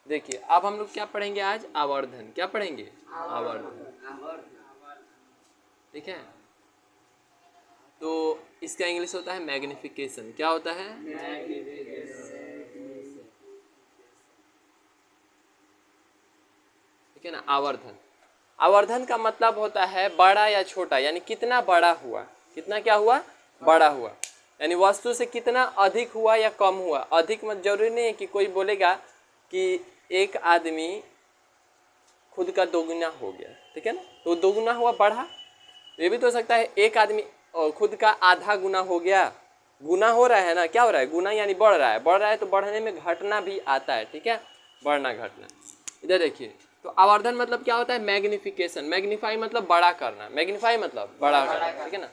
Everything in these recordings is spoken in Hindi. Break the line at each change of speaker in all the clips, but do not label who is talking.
देखिए अब हम लोग क्या पढ़ेंगे आज, आवर्धन। क्या पढ़ेंगे? आवर्धन। ठीक है, तो इसका इंग्लिश होता है मैग्निफिकेशन। क्या होता है? ठीक है ना, आवर्धन। आवर्धन का मतलब होता है बड़ा या छोटा, यानी कितना बड़ा हुआ, कितना क्या हुआ, बड़ा हुआ, यानी वस्तु से कितना अधिक हुआ या कम हुआ। अधिक मत जरूरी नहीं है कि कोई बोलेगा कि एक आदमी खुद का दोगुना हो गया, ठीक है ना, तो दोगुना हुआ, बढ़ा। ये भी तो हो सकता है एक आदमी खुद का आधा गुना हो गया। गुना हो रहा है ना, क्या हो रहा है, गुना यानी बढ़ रहा है। बढ़ रहा है तो बढ़ने में घटना भी आता है, ठीक है, बढ़ना घटना। इधर देखिए, तो आवर्धन मतलब क्या होता है, मैग्निफिकेशन। मैग्नीफाई मतलब बड़ा करना, मैग्नीफाई मतलब बड़ा करना, ठीक है ना।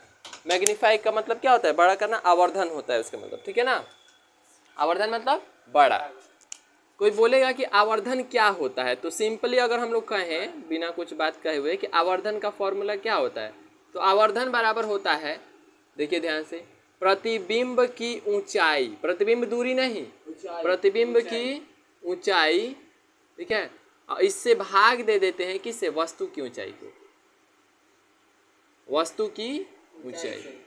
मैग्नीफाई का मतलब क्या होता है, बड़ा करना। आवर्धन होता है उसका मतलब, ठीक है ना। आवर्धन मतलब बड़ा। कोई बोलेगा कि आवर्धन क्या होता है, तो सिंपली अगर हम लोग कहें बिना कुछ बात कहे हुए कि आवर्धन का फॉर्मूला क्या होता है, तो आवर्धन बराबर होता है, देखिए ध्यान से, प्रतिबिंब की ऊंचाई, प्रतिबिंब दूरी नहीं, प्रतिबिंब की ऊंचाई, ठीक है, और इससे भाग दे देते हैं किससे, वस्तु की ऊंचाई को। वस्तु की ऊंचाई,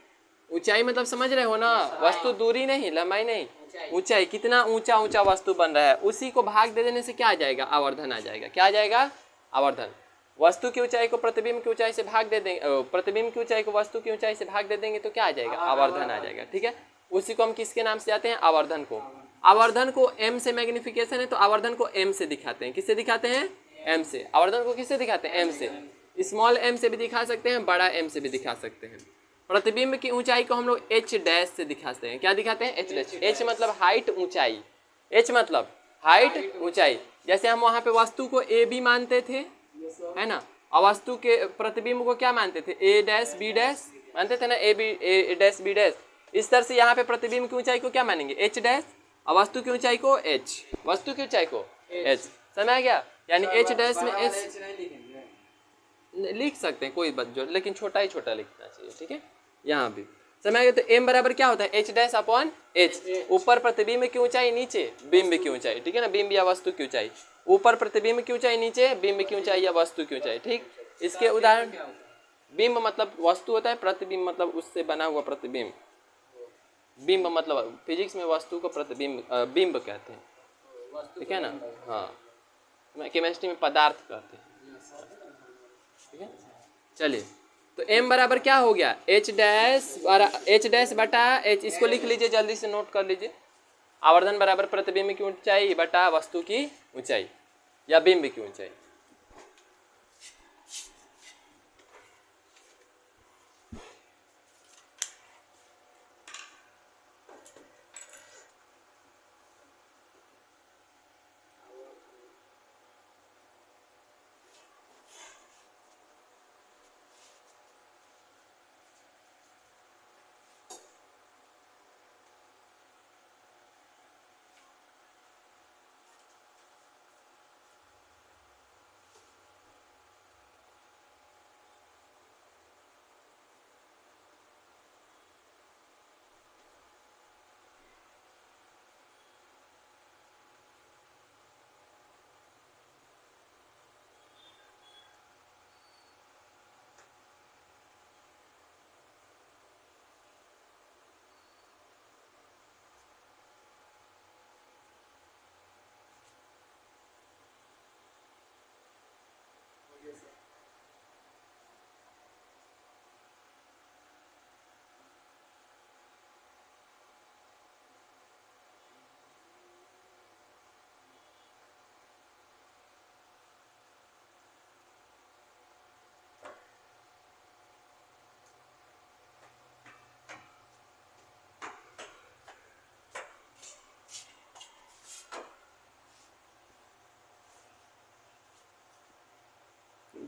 ऊंचाई मतलब समझ रहे हो ना, वस्तु दूरी नहीं, लंबाई नहीं, ऊंचाई, कितना ऊंचा ऊंचा वस्तु बन रहा है, उसी को भाग दे देने से क्या आ जाएगा, आवर्धन आ जाएगा। क्या आ जाएगा, आवर्धन। वस्तु की ऊंचाई को प्रतिबिंब की ऊंचाई से भाग दे देंगे, प्रतिबिंब की ऊंचाई को वस्तु की ऊंचाई से भाग दे देंगे तो क्या आ जाएगा, आवर्धन आ जाएगा, ठीक है। उसी को हम किसके नाम से जाते हैं, आवर्धन को। आवर्धन को एम से मैग्निफिकेशन है, तो आवर्धन को एम से दिखाते हैं। किससे दिखाते हैं, एम से। आवर्धन को किससे दिखाते हैं, एम से। स्मॉल एम से भी दिखा सकते हैं, बड़ा एम से भी दिखा सकते हैं। प्रतिबिंब की ऊंचाई को हम लोग एच डैश से दिखाते हैं। क्या दिखाते हैं, एच डैश। एच मतलब हाइट, ऊंचाई। एच मतलब हाइट, ऊंचाई। जैसे हम वहां पे वस्तु को ए बी मानते थे, है ना, और वस्तु के प्रतिबिंब को क्या मानते थे, ए डैश बी डैश मानते थे ना, A B A dash B dash. इस तरह से यहाँ पे प्रतिबिंब की ऊंचाई को क्या मानेंगे, एच डैश, और वस्तु की ऊंचाई को एच, वस्तु की ऊंचाई को एच। समझ आ गया, यानी एच डैश में एच लिख सकते हैं, कोई बात जो, लेकिन छोटा ही छोटा लिखना चाहिए, ठीक है। यहाँ भी समझ गए, तो एम बराबर क्या होता है, एच डैश अपॉन एच। ऊपर प्रतिबिंब की ऊंचाई, नीचे बिंब की ऊंचाई, ठीक है ना, बिंब या वस्तु की ऊंचाई। ऊपर प्रतिबिंब की ऊंचाई, नीचे बिंब की ऊंचाई या वस्तु की ऊंचाई, ठीक। इसके उदाहरण, बिंब मतलब वस्तु होता है, प्रतिबिंब मतलब उससे बना हुआ प्रतिबिंब। बिंब मतलब फिजिक्स में वस्तु को प्रतिबिंब बिंब कहते हैं, ठीक है ना। हाँ, केमिस्ट्री में पदार्थ कहते हैं, ठीक है। चलिए, तो m बराबर क्या हो गया, एच डैश, एच डैश बटा एच। इसको लिख लीजिए, जल्दी से नोट कर लीजिए। आवर्धन बराबर प्रतिबिंब की ऊंचाई बटा वस्तु की ऊंचाई या बिंब की ऊंचाई।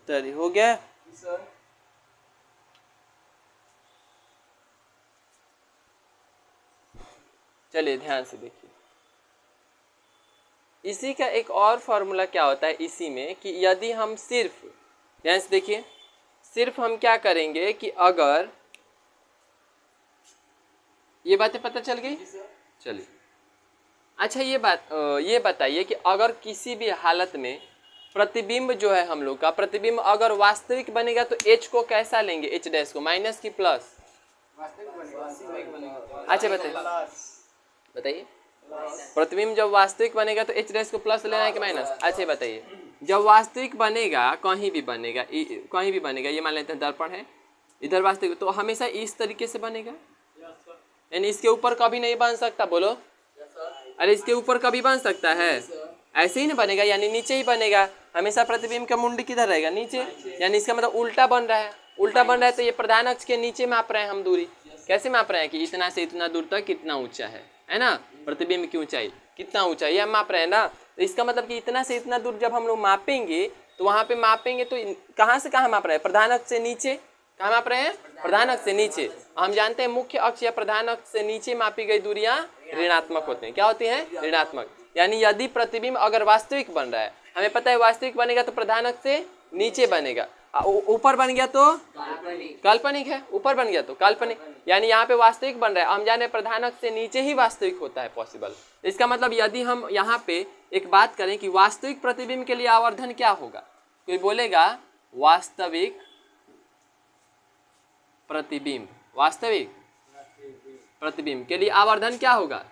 हो गया। चलिए ध्यान से देखिए, इसी का एक और फॉर्मूला क्या होता है इसी में, कि यदि हम सिर्फ, ध्यान से देखिए, सिर्फ हम क्या करेंगे कि अगर, ये बातें पता चल गई, चलिए, अच्छा ये बताइए कि अगर किसी भी हालत में प्रतिबिंब जो है हम लोग का प्रतिबिंब अगर वास्तविक बनेगा तो एच को कैसा लेंगे, एच डैश को माइनस की प्लस? अच्छा बताइए प्रतिबिंब जब वास्तविक बनेगा तो एच डैश को प्लस लेना है कि माइनस? अच्छा बताइए जब वास्तविक बनेगा कहीं भी बनेगा ये मान लेते हैं दर्पण है इधर वास्तविक तो हमेशा इस तरीके से बनेगा, यानी इसके ऊपर कभी नहीं बन सकता, बोलो अरे इसके ऊपर कभी बन सकता है? ऐसे ही ना बनेगा, यानी नीचे ही बनेगा हमेशा। प्रतिबिंब का मुंड किधर रहेगा, नीचे, यानी इसका मतलब उल्टा बन रहा है तो ये प्रधान अक्ष के नीचे माप रहे हैं हम दूरी। कैसे माप रहे हैं कि इतना से इतना दूर तक कितना ऊंचा है ना, प्रतिबिंब की ऊंचाई कितना ऊंचा है ये हम माप रहे हैं ना। तो इसका मतलब कि इतना से इतना दूर जब हम लोग मापेंगे तो वहाँ पे मापेंगे तो कहाँ से कहाँ माप रहे हैं, प्रधान अक्ष से नीचे। कहाँ माप रहे हैं, प्रधान अक्ष से नीचे। हम जानते हैं मुख्य अक्ष या प्रधान अक्ष से नीचे मापी गई दूरियां ऋणात्मक होते हैं। क्या होती हैं, ऋणात्मक। यानी यदि प्रतिबिंब अगर वास्तविक बन रहा है, हमें पता है वास्तविक बनेगा तो प्रधान अक्ष से नीचे बनेगा, ऊपर बन गया तो काल्पनिक है, ऊपर बन गया तो काल्पनिक। यानी यहाँ पे वास्तविक बन रहा है, हम जाने प्रधान अक्ष से नीचे ही वास्तविक होता है पॉसिबल। इसका मतलब यदि हम यहाँ पे एक बात करें कि वास्तविक प्रतिबिंब के लिए आवर्धन क्या होगा, कोई बोलेगा वास्तविक प्रतिबिंब के लिए आवर्धन क्या होगा,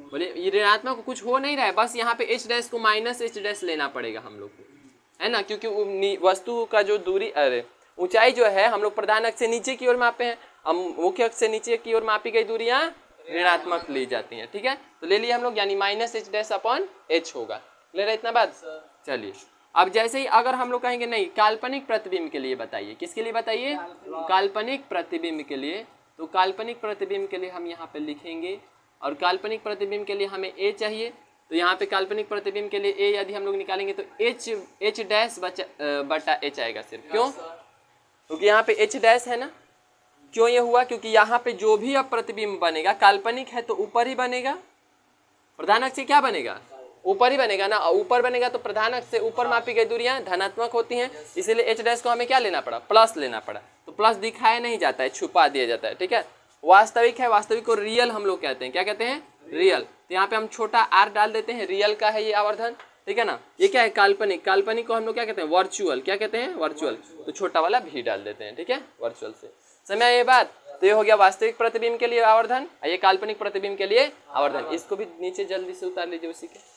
बोले ये ऋणात्मक कुछ हो नहीं रहा है, बस यहाँ पे एच डैश को माइनस एच डैश लेना पड़ेगा हम लोग को, है ना, क्योंकि वस्तु का जो दूरी ऊंचाई जो है हम लोग प्रधान अक्ष से नीचे की ओर मापे हैं, हम मुख्य अक्ष से नीचे की ओर मापी गई दूरियां ऋणात्मक ली जाती हैं। ठीक है, तो ले लिया हम लोग, यानी minus H dash upon H होगा। ले रहे इतना बात। चलिए अब जैसे ही अगर हम लोग कहेंगे नहीं काल्पनिक प्रतिबिंब के लिए बताइए, किसके लिए बताइए, काल्पनिक प्रतिबिंब के लिए, तो काल्पनिक प्रतिबिंब के लिए हम यहाँ पे लिखेंगे, और काल्पनिक प्रतिबिंब के लिए हमें ए चाहिए, तो यहाँ पे काल्पनिक प्रतिबिंब के लिए ए यदि हम लोग निकालेंगे तो एच डैश बटा एच आएगा सिर्फ। क्यों, क्योंकि यहाँ पे एच डैश है ना। क्यों ये हुआ, क्योंकि यहाँ पे जो भी अब प्रतिबिंब बनेगा काल्पनिक है तो ऊपर ही बनेगा, प्रधान अक्ष से क्या बनेगा, ऊपर ही बनेगा ना, ऊपर बनेगा तो प्रधान अक्ष से ऊपर मापी गई दूरियां धनात्मक होती हैं, इसीलिए एच डैश को हमें क्या लेना पड़ा, प्लस लेना पड़ा। तो प्लस दिखाया नहीं जाता है, छुपा दिया जाता है। ठीक है, वास्तविक है, वास्तविक को रियल हम लोग कहते हैं, क्या कहते हैं, रियल। तो यहाँ पे हम छोटा आर डाल देते हैं, रियल का है ये आवर्धन। ठीक है ना, ये क्या है, काल्पनिक, काल्पनिक को हम लोग क्या कहते हैं, वर्चुअल, क्या कहते हैं, वर्चुअल, तो छोटा वाला भी डाल देते हैं। ठीक है, वर्चुअल से समय ये बात। तो ये हो गया वास्तविक प्रतिबिंब के लिए आवर्धन, ये काल्पनिक प्रतिबिंब के लिए आवर्धन। इसको भी नीचे जल्दी से उतार लीजिए उसी के।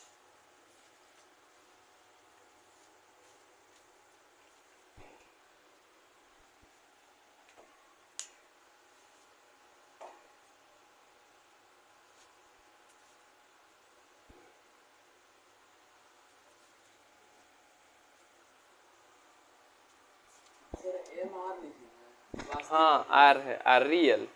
हाँ आर है, आर रियल।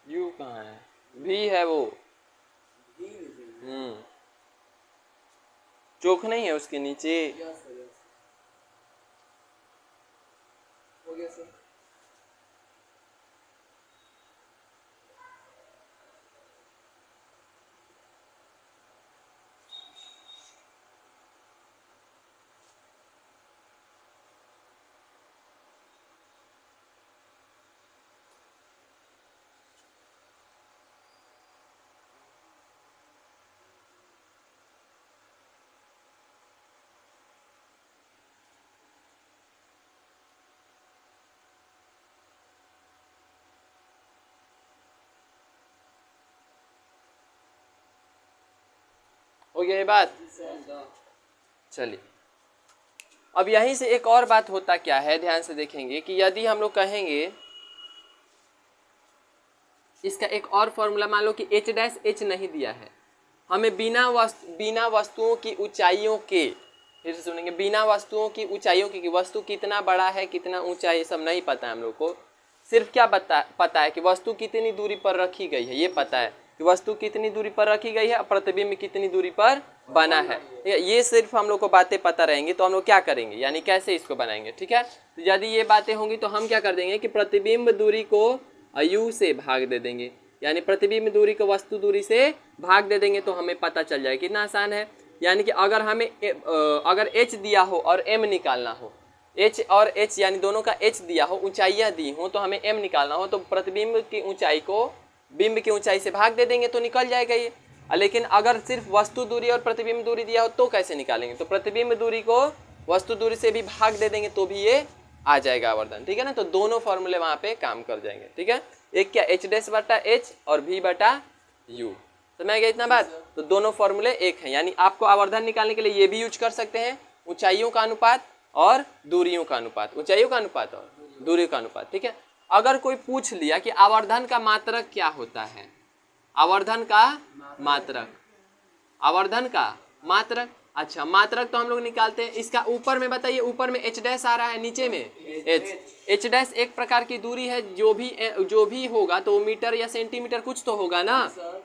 यू कहाँ है, भी है वो, चोख नहीं है उसके नीचे। हो गया ये बात। चलिए अब यहीं से एक और बात होता क्या है, ध्यान से देखेंगे कि यदि हम लोग कहेंगे इसका एक और फॉर्मूला, मान लो कि एच डैश एच नहीं दिया है, हमें बिना वस्तुओं की ऊंचाइयों के, फिर से सुनेंगे, बिना वस्तुओं की ऊंचाइयों की, वस्तु कितना बड़ा है कितना ऊंचा है ये सब नहीं पता है हम लोग को, सिर्फ क्या पता है कि वस्तु कितनी दूरी पर रखी गई है ये पता है। कि वस्तु कितनी दूरी पर रखी गई है और प्रतिबिंब कितनी दूरी पर बना है। ठीक है, ये सिर्फ हम लोग को बातें पता रहेंगी तो हम लोग क्या करेंगे, यानी कैसे इसको बनाएंगे। ठीक है, तो यदि ये बातें होंगी तो हम क्या कर देंगे कि प्रतिबिंब दूरी को u से भाग दे देंगे, यानी प्रतिबिंब दूरी को वस्तु दूरी से भाग दे देंगे तो हमें पता चल जाएगा। कितना आसान है, यानी कि अगर हमें अगर h दिया हो और m निकालना हो, h और h यानी दोनों का h दिया हो, ऊंचाइयाँ दी हो, तो हमें m निकालना हो तो प्रतिबिंब की ऊंचाई को बिंब की ऊंचाई से भाग दे देंगे तो निकल जाएगा ये। लेकिन अगर सिर्फ वस्तु दूरी और प्रतिबिंब दूरी दिया हो तो कैसे निकालेंगे, तो प्रतिबिंब दूरी को वस्तु दूरी से भी भाग दे देंगे तो भी ये आ जाएगा आवर्धन। ठीक है ना, तो दोनों फॉर्मूले वहाँ पे काम कर जाएंगे। ठीक है, एक क्या h डैश बटा h और v बटा u, समझ गया इतना बात। तो दोनों फॉर्मूले एक हैं, यानी आपको आवर्धन निकालने के लिए ये भी यूज कर सकते हैं, ऊंचाइयों का अनुपात और दूरियों का अनुपात, ऊंचाइयों का अनुपात और दूरियों का अनुपात। ठीक है, अगर कोई पूछ लिया कि आवर्धन का मात्रक क्या होता है, आवर्धन का मात्रक, आवर्धन का मात्रक, अच्छा मात्रक तो हम लोग निकालते हैं, इसका ऊपर में बताइए, ऊपर में h डैश आ रहा है, नीचे में h डैश एक प्रकार की दूरी है, जो भी होगा तो मीटर या सेंटीमीटर कुछ तो होगा ना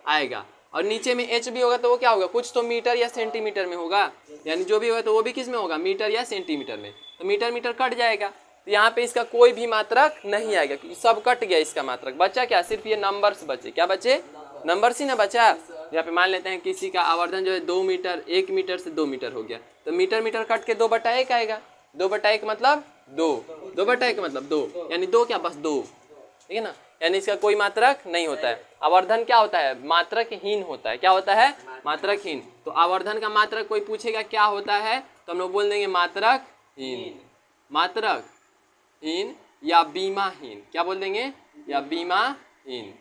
आएगा, और नीचे में h भी होगा तो वो क्या होगा, कुछ तो मीटर या सेंटीमीटर में होगा, यानी जो भी होगा तो वो भी किस में होगा, मीटर या सेंटीमीटर में, तो मीटर मीटर कट जाएगा, तो यहाँ पे इसका कोई भी मात्रक नहीं आएगा क्योंकि सब कट गया इसका मात्रक, बचा क्या, सिर्फ ये नंबर्स बचे, क्या बचे, नंबर्स ही ना बचा। यहाँ पे मान लेते हैं किसी का आवर्धन जो है 2 मीटर, 1 मीटर से 2 मीटर हो गया, तो मीटर मीटर कट के 2/1 आएगा, 2/1 मतलब 2, 2/1 मतलब 2, यानी 2 क्या, बस 2। ठीक है ना, यानी इसका कोई मात्रक नहीं होता है। आवर्धन क्या होता है, मात्रकहीन होता है, क्या होता है, मात्रकहीन। तो आवर्धन का मात्रक कोई पूछेगा क्या होता है तो हम लोग बोल देंगे मात्रकहीन, मात्रकहीन या बीमाहीन, क्या बोल देंगे, या बीमाहीन।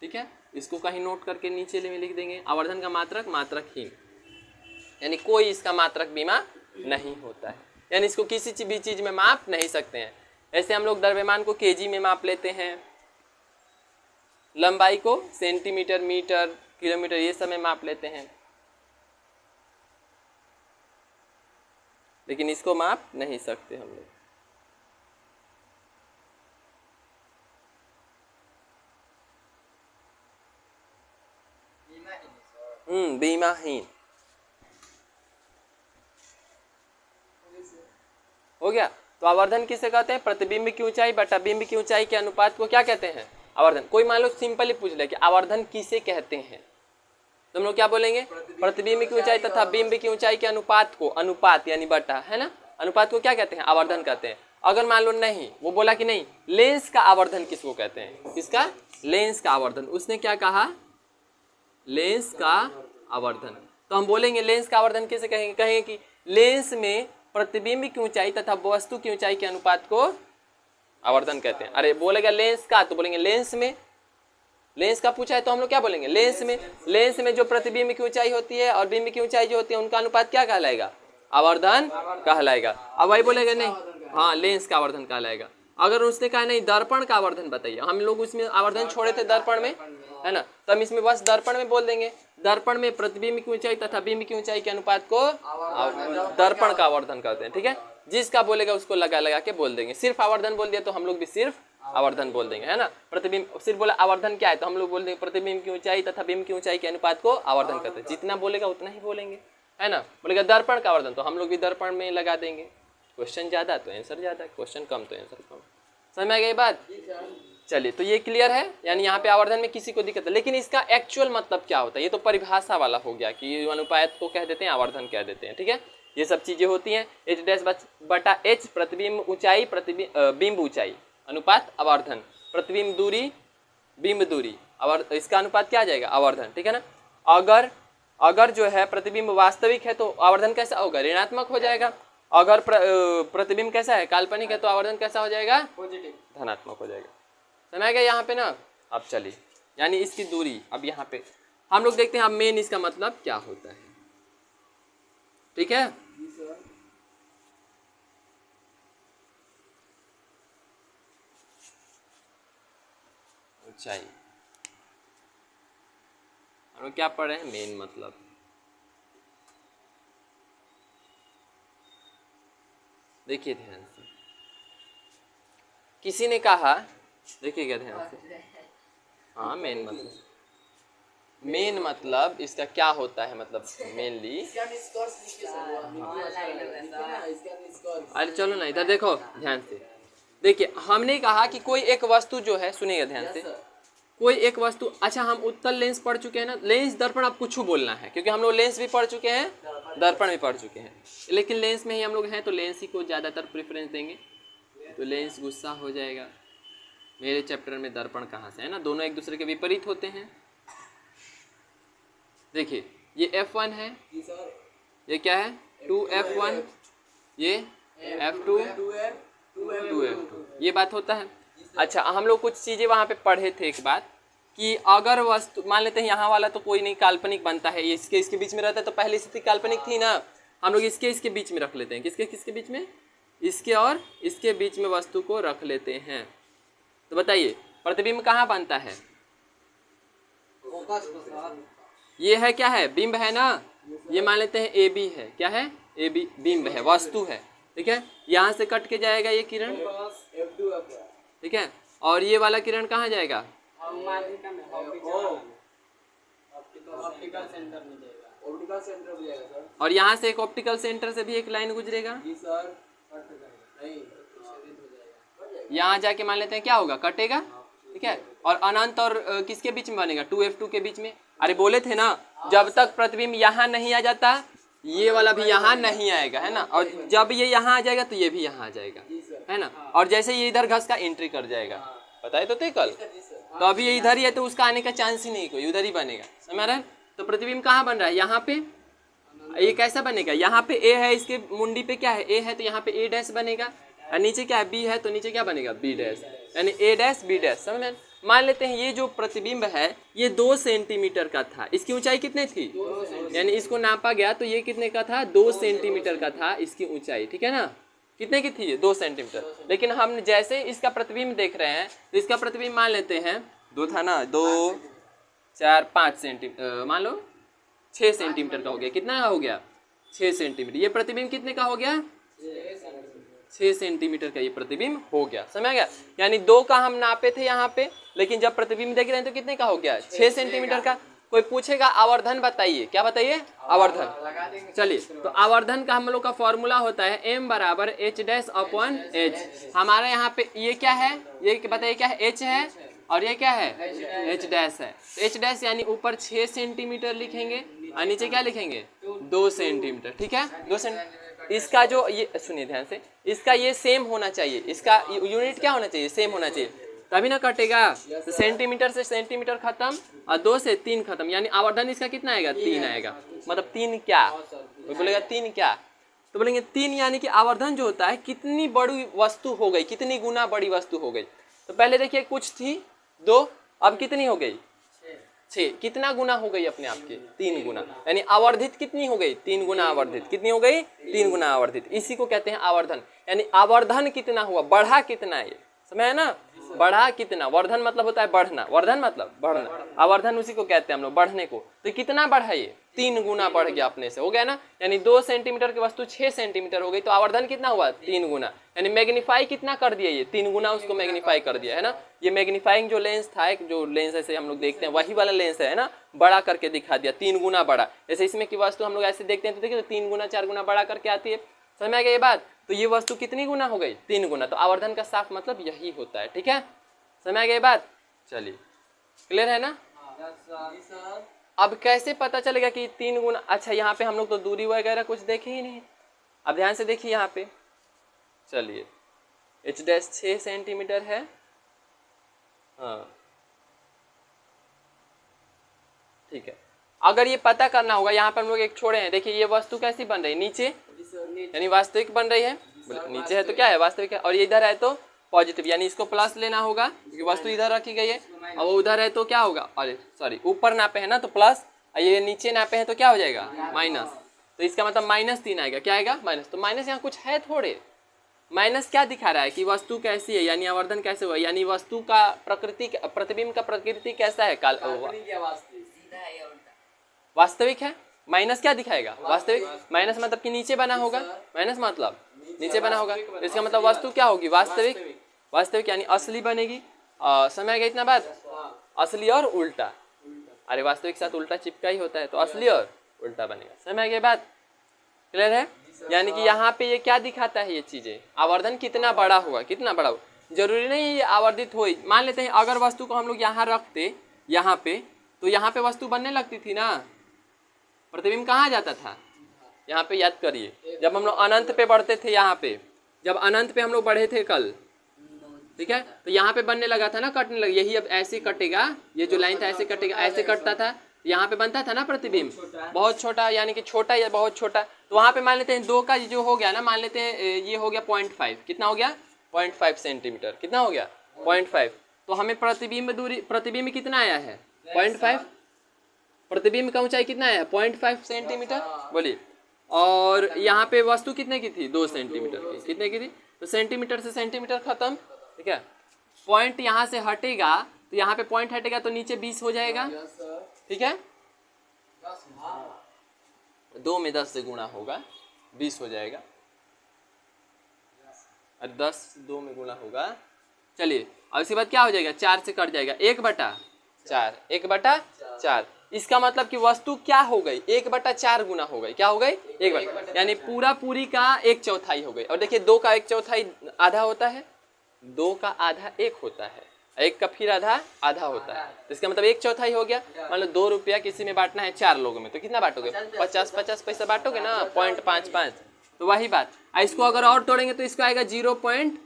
ठीक है, इसको कहीं नोट करके नीचे में लिख देंगे, आवर्धन का मात्रक मात्रकहीन, यानी कोई इसका मात्रक बीमा नहीं होता है, यानी इसको किसी भी चीज में माप नहीं सकते हैं। ऐसे हम लोग द्रव्यमान को केजी में माप लेते हैं, लंबाई को सेंटीमीटर, मीटर, किलोमीटर, ये सब में माप लेते हैं, लेकिन इसको माप नहीं सकते हम लोग। बीमाहीन हो गया। तो आवर्धन किसे कहते हैं, प्रतिबिंब की ऊंचाई बटा बिंब की ऊंचाई के अनुपात को क्या कहते हैं, आवर्धन। कोई मान लो सिंपली पूछ ले कि आवर्धन किसे कहते हैं, तो हम लोग क्या बोलेंगे, प्रतिबिंब की ऊंचाई तथा बिंब की ऊंचाई के अनुपात को, अनुपात यानी बटा, है ना, अनुपात को क्या कहते हैं, आवर्धन कहते हैं। अगर मान लो नहीं, वो बोला कि नहीं लेंस का आवर्धन किसको कहते हैं, किसका, लेंस का आवर्धन, उसने क्या कहा, लेंस का आवर्धन, तो हम बोलेंगे लेंस का आवर्धन किसे कहेंगे, कहेंगे कि लेंस में प्रतिबिंब की ऊंचाई तथा वस्तु की ऊंचाई के अनुपात को आवर्धन कहते हैं। अरे बोलेगा लेंस का तो बोलेंगे लेंस में, लेंस का पूछा है तो हम लोग क्या बोलेंगे, लेंस में, लेंस में जो प्रतिबिंब की ऊंचाई होती है और बिंब की ऊंचाई जो होती है उनका अनुपात क्या कहलाएगा, आवर्धन कहलाएगा। अब वही बोलेगा नहीं, हाँ लेंस का आवर्धन कहलाएगा। अगर उसने कहा नहीं दर्पण का आवर्धन बताइए, हम लोग उसमें आवर्धन छोड़े थे दर्पण में, है ना, तो हम इसमें बस दर्पण में बोल देंगे, दर्पण में प्रतिबिंब की ऊंचाई तथा बिंब की ऊंचाई के अनुपात को दर्पण का आवर्धन कहते हैं। ठीक है, जिसका बोलेगा उसको लगा लगा के बोल देंगे, सिर्फ आवर्धन बोल दिया तो हम लोग भी सिर्फ आवर्धन बोल देंगे, है ना। प्रतिबिंब सिर्फ बोला आवर्धन क्या है तो हम लोग बोल देंगे प्रतिबिंब की ऊंचाई तथा बिंब की ऊंचाई के अनुपात को आवर्धन कहते हैं। जितना बोलेगा उतना ही बोलेंगे, है ना। बोलेगा दर्पण का आवर्धन तो हम लोग भी दर्पण में लगा देंगे। क्वेश्चन ज्यादा तो आंसर ज्यादा, क्वेश्चन कम तो आंसर कम। समझ में आ गई बात। चलिए तो ये क्लियर है, यानी यहाँ पे आवर्धन में किसी को दिक्कत है, लेकिन इसका एक्चुअल मतलब क्या होता है, ये तो परिभाषा वाला हो गया कि अनुपात को कह देते हैं आवर्धन कह देते हैं। ठीक है, ये सब चीजें होती हैं। h डैश बटा h प्रतिबिंब ऊंचाई, बिंब ऊंचाई, अनुपात आवर्धन, प्रतिबिंब दूरी, बिंब दूरी, इसका अनुपात क्या आ जाएगा, आवर्धन। ठीक है ना। अगर जो है प्रतिबिंब वास्तविक है तो आवर्धन कैसा होगा, ऋणात्मक हो जाएगा। अगर प्रतिबिंब कैसा है, काल्पनिक है तो आवर्धन कैसा हो जाएगा, पॉजिटिव, धनात्मक हो जाएगा। समझ गया यहाँ पे ना। अब चलिए, यानी इसकी दूरी, अब यहाँ पे हम लोग देखते हैं अब मेन इसका मतलब क्या होता है। ठीक है, ऊंचाई हम लोग क्या पढ़ रहे हैं, मेन मतलब। देखिए ध्यान से, किसी ने कहा, देखिएगा ध्यान से, हाँ मेन मतलब इसका क्या होता है, मतलब मेनली। अरे चलो ना इधर देखो ध्यान से, देखिए हमने कहा कि कोई एक वस्तु जो है, सुनिएगा ध्यान से, कोई एक वस्तु, अच्छा हम उत्तल लेंस पढ़ चुके हैं ना, लेंस दर्पण आप कुछ बोलना है क्योंकि हम लोग लेंस भी पढ़ चुके हैं, दर्पण भी पढ़ चुके हैं, लेकिन लेंस में ही हम लोग हैं तो लेंस ही को ज़्यादातर प्रेफरेंस देंगे, तो लेंस गुस्सा हो जाएगा। मेरे चैप्टर में दर्पण कहाँ से है ना, दोनों एक दूसरे के विपरीत होते हैं। देखिए ये F1 है, ये क्या है 2F1, ये F2 2F2, ये बात होता है। अच्छा हम लोग कुछ चीज़ें वहाँ पे पढ़े थे एक बात कि अगर वस्तु मान लेते हैं यहाँ वाला तो कोई नहीं, काल्पनिक बनता है, ये इसके बीच में रहता है तो पहली स्थिति काल्पनिक थी ना, हम लोग इसके बीच में रख लेते हैं, किसके बीच में, इसके और इसके बीच में वस्तु को रख लेते हैं। तो बताइए प्रतिबिंब कहाँ बनता है, ये है क्या है, बिंब है ना, ये मान लेते हैं AB है, क्या है AB, बिंब है, वस्तु है, ठीक है, यहाँ से कट के जाएगा ये किरण, ठीक है, और ये वाला किरण कहाँ जाएगा, और यहाँ से एक ऑप्टिकल सेंटर से भी एक लाइन गुजरेगा, यहाँ जाके मान लेते हैं क्या होगा, कटेगा, ठीक है, और अनंत और किसके बीच में बनेगा, 2F2 के बीच में। अरे बोले थे ना जब तक प्रतिबिंब यहाँ नहीं आ जाता ये वाला भी यहाँ नहीं आएगा, है ना, और जब ये यहाँ आ जाएगा तो ये भी यहाँ आ जाएगा, है ना, और जैसे ये इधर घस का एंट्री कर जाएगा, बताए तो थे कल, तो अभी ये इधर ही है तो उसका आने का चांस ही नहीं, कोई उधर ही बनेगा, समझ रहे हैं। तो प्रतिबिंब कहाँ बन रहा है, यहाँ पे, ये कैसा बनेगा, यहाँ पे A है, इसके मुंडी पे क्या है A है तो यहाँ पे A डैश बनेगा, और नीचे क्या है B है तो नीचे क्या बनेगा B डैश, यानी A डैश B डैश, समझ में। मान लेते हैं ये जो प्रतिबिंब है ये 2 सेंटीमीटर का था, इसकी ऊंचाई कितनी थी, यानी इसको नापा गया तो ये कितने का था, 2 सेंटीमीटर का था इसकी ऊंचाई, ठीक है ना, कितने की थी ये 2 सेंटीमीटर, लेकिन हम जैसे इसका प्रतिबिंब देख रहे हैं तो इसका प्रतिबिंब मान लेते हैं 2 था ना, 2 4 5 सेंटीमीटर, मान लो 6 सेंटीमीटर का हो गया, कितना हो गया 6 सेंटीमीटर, ये प्रतिबिंब कितने का हो गया 6 सेंटीमीटर का ये प्रतिबिंब हो गया, समझ गया। यानी 2 का हम नापे थे यहाँ पे, लेकिन जब प्रतिबिंब देख रहे हैं तो कितने का हो गया 6 सेंटीमीटर का। कोई पूछेगा आवर्धन बताइए, क्या बताइए आवर्धन, चलिए तो आवर्धन का हम लोग का फॉर्मूला होता है m बराबर h डैश अपॉन h। हमारे यहाँ पे ये क्या है, ये बताइए क्या है, h है और ये क्या है h डैश है, h डैश यानी ऊपर 6 सेंटीमीटर लिखेंगे और नीचे क्या लिखेंगे 2 सेंटीमीटर, ठीक है 2 सेंटीमीटर। इसका जो ये सुनिए ध्यान से, इसका ये सेम होना चाहिए, इसका यूनिट क्या होना चाहिए, सेम होना चाहिए, तभी ना कटेगा। तो सेंटीमीटर से सेंटीमीटर खत्म और 2 से 3 खत्म, यानी आवर्धन इसका कितना आएगा 3 आएगा, मतलब 3 क्या, कोई बोलेगा 3 क्या, तो बोलेंगे 3 यानी कि आवर्धन जो होता है कितनी बड़ी वस्तु हो गई, कितनी गुना बड़ी वस्तु हो गई। तो पहले देखिए कुछ थी 2, अब कितनी हो गई 6, कितना गुना हो गई अपने आप के 3 गुना, यानी आवर्धित कितनी हो गई 3 गुना आवर्धित, कितनी हो गई 3 गुना आवर्धित, इसी को कहते हैं आवर्धन। यानी आवर्धन कितना हुआ, बढ़ा कितना, ये समझ है ना, बढ़ा कितना, वर्धन मतलब होता है बढ़ना, वर्धन मतलब बढ़ना, आवर्धन उसी को कहते हैं हम लोग बढ़ने को। तो कितना बढ़ा, ये 3 गुना बढ़ गया अपने से, हो गया ना, यानी 2 सेंटीमीटर की वस्तु 6 सेंटीमीटर हो गई, तो आवर्धन कितना हुआ 3 गुना, यानी मैग्नीफाई कितना कर दिया, ये 3 गुना उसको मैग्नीफाई कर दिया, है ना। ये मैग्नीफाइंग जो लेंस था, एक जो लेंस ऐसे हम लोग देखते हैं वही वाला लेंस है ना, बड़ा करके दिखा दिया 3 गुना बड़ा। जैसे इसमें की वस्तु हम लोग ऐसे देखते हैं तो देखिए 3 गुना 4 गुना बड़ा करके आती है, समझ में आ गया ये बात। तो ये वस्तु कितनी गुना हो गई 3 गुना, तो आवर्धन का साफ मतलब यही होता है, ठीक है, समझ में आ गया ये बात। चलिए क्लियर है ना। अब कैसे पता चलेगा कि 3 गुना, अच्छा यहाँ पे हम लोग तो दूरी वगैरह कुछ देखे ही नहीं, अब ध्यान से देखिए यहाँ पे, चलिए h डैश 6 सेंटीमीटर है, हाँ ठीक है। अगर ये पता करना होगा, यहाँ पे हम लोग एक छोड़े हैं, देखिए ये वस्तु कैसी बन रही है नीचे, यानी वास्तविक बन रही है, नीचे है तो क्या है वास्तविक है, और ये इधर है तो पॉजिटिव, यानी इसको प्लस लेना होगा क्योंकि वस्तु इधर रखी गई है, और वो उधर है तो क्या होगा, अरे सॉरी ऊपर नापे है ना तो प्लस, और ये नीचे नापे हैं तो क्या हो जाएगा माइनस, तो इसका मतलब -3 आएगा, क्या आएगा माइनस। तो माइनस यहाँ कुछ है थोड़े, माइनस क्या दिखा रहा है कि वस्तु कैसी है, यानी आवर्धन कैसे हुआ, यानी वस्तु का प्रकृति, प्रतिबिंब का प्रकृति कैसा है, काल वास्तविक है। माइनस क्या दिखाएगा वास्तविक, माइनस मतलब कि नीचे बना होगा, माइनस मतलब नीचे बना होगा, इसका मतलब वस्तु क्या होगी वास्तविक, वास्तविक यानी असली बनेगी। समझ गया इतना बात, असली और उल्टा। अरे वास्तविक के साथ उल्टा चिपका ही होता है, तो असली और उल्टा बनेगा। समझ गए बात? क्लियर है? यानी कि यहाँ पे ये क्या दिखाता है, ये चीजें आवर्धन कितना बड़ा हुआ, कितना बड़ा हुआ। जरूरी नहीं ये आवर्धित हो। मान लेते हैं अगर वस्तु को हम लोग यहाँ रखते यहाँ पे, तो यहाँ पे वस्तु बनने लगती थी ना, प्रतिबिंब कहाँ जाता था? यहाँ पे। याद करिए जब हम लोग अनंत पे बढ़ते थे, यहाँ पे जब अनंत पे हम लोग बढ़े थे कल, ठीक है, तो यहाँ पे बनने लगा था ना, कटने लगा। यही अब ऐसे कटेगा, ये जो लाइन था ऐसे कटेगा, ऐसे कटता था, यहाँ पे बनता था ना प्रतिबिंब, बहुत छोटा, यानी कि छोटा या बहुत छोटा। तो वहाँ पे मान लेते हैं 2 का जो हो गया ना, मान लेते हैं ये हो गया 0.5, कितना हो गया 0.5 सेंटीमीटर, कितना हो गया 0.5। तो हमें प्रतिबिंब दूरी, प्रतिबिंब कितना आया है 0.5, प्रतिबिंब का ऊंचाई कितना आया है 0.5 सेंटीमीटर, बोलिए। और यहाँ पे वस्तु कितने की थी 2 सेंटीमीटर की, कितने की थी? तो सेंटीमीटर से सेंटीमीटर खत्म, ठीक है। पॉइंट यहाँ से हटेगा, तो यहाँ पे पॉइंट हटेगा तो नीचे 20 हो जाएगा, ठीक है। 2 में 10 से गुणा होगा 20 हो जाएगा, और 10 2 में गुणा होगा। चलिए अब इसके बाद क्या हो जाएगा, 4 से कट जाएगा, 1/4, 1/4। इसका मतलब कि वस्तु क्या हो गई 1/4 गुना हो गई, क्या हो गई 1/4, यानी पूरा पूरी का 1/4 हो गई। और देखिए 2 का 1/4 आधा होता है, 2 का आधा 1 होता है, 1 का फिर आधा आधा होता है, तो इसका मतलब 1/4 हो गया। मान लो 2 रुपया किसी में बांटना है 4 लोगों में, तो कितना बांटोगे 50 पैसा बांटोगे ना, 0.55। तो वही बात, इसको अगर और तोड़ेंगे तो इसको आएगा 0.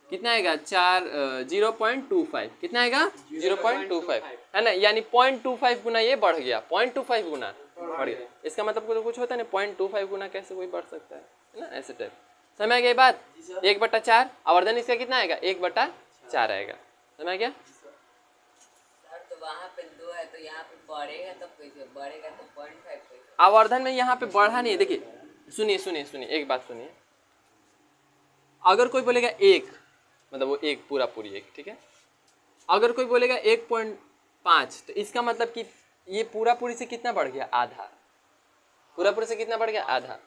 कितना आएगा 0.25, कितना आएगा 0.25, है ना, यानी 0.25 गुना ये बढ़ गया, 0.25 गुना बढ़ गया। इसका मतलब तो कुछ होता है ना, 0.25 गुना कैसे कोई बढ़ सकता है ना, ऐसे टाइप। समझ गई बात? 1/4 आवर्धन इसका कितना आएगा 1/4 आएगा। समझ गया?
तो वहाँ पे 2 है तो यहाँ पे बढ़ेगा, तो कैसे बढ़ेगा, तो 0.5
आवर्धन में यहाँ पे बढ़ा नहीं है। देखिए सुनिए एक बात सुनिए, अगर कोई बोलेगा 1, मतलब वो 1 पूरा पूरी 1, ठीक है। अगर कोई बोलेगा 1.5, तो इसका मतलब कि ये पूरा पूरी से कितना बढ़ गया, आधा, पूरा पूरी से कितना बढ़ गया, आधा।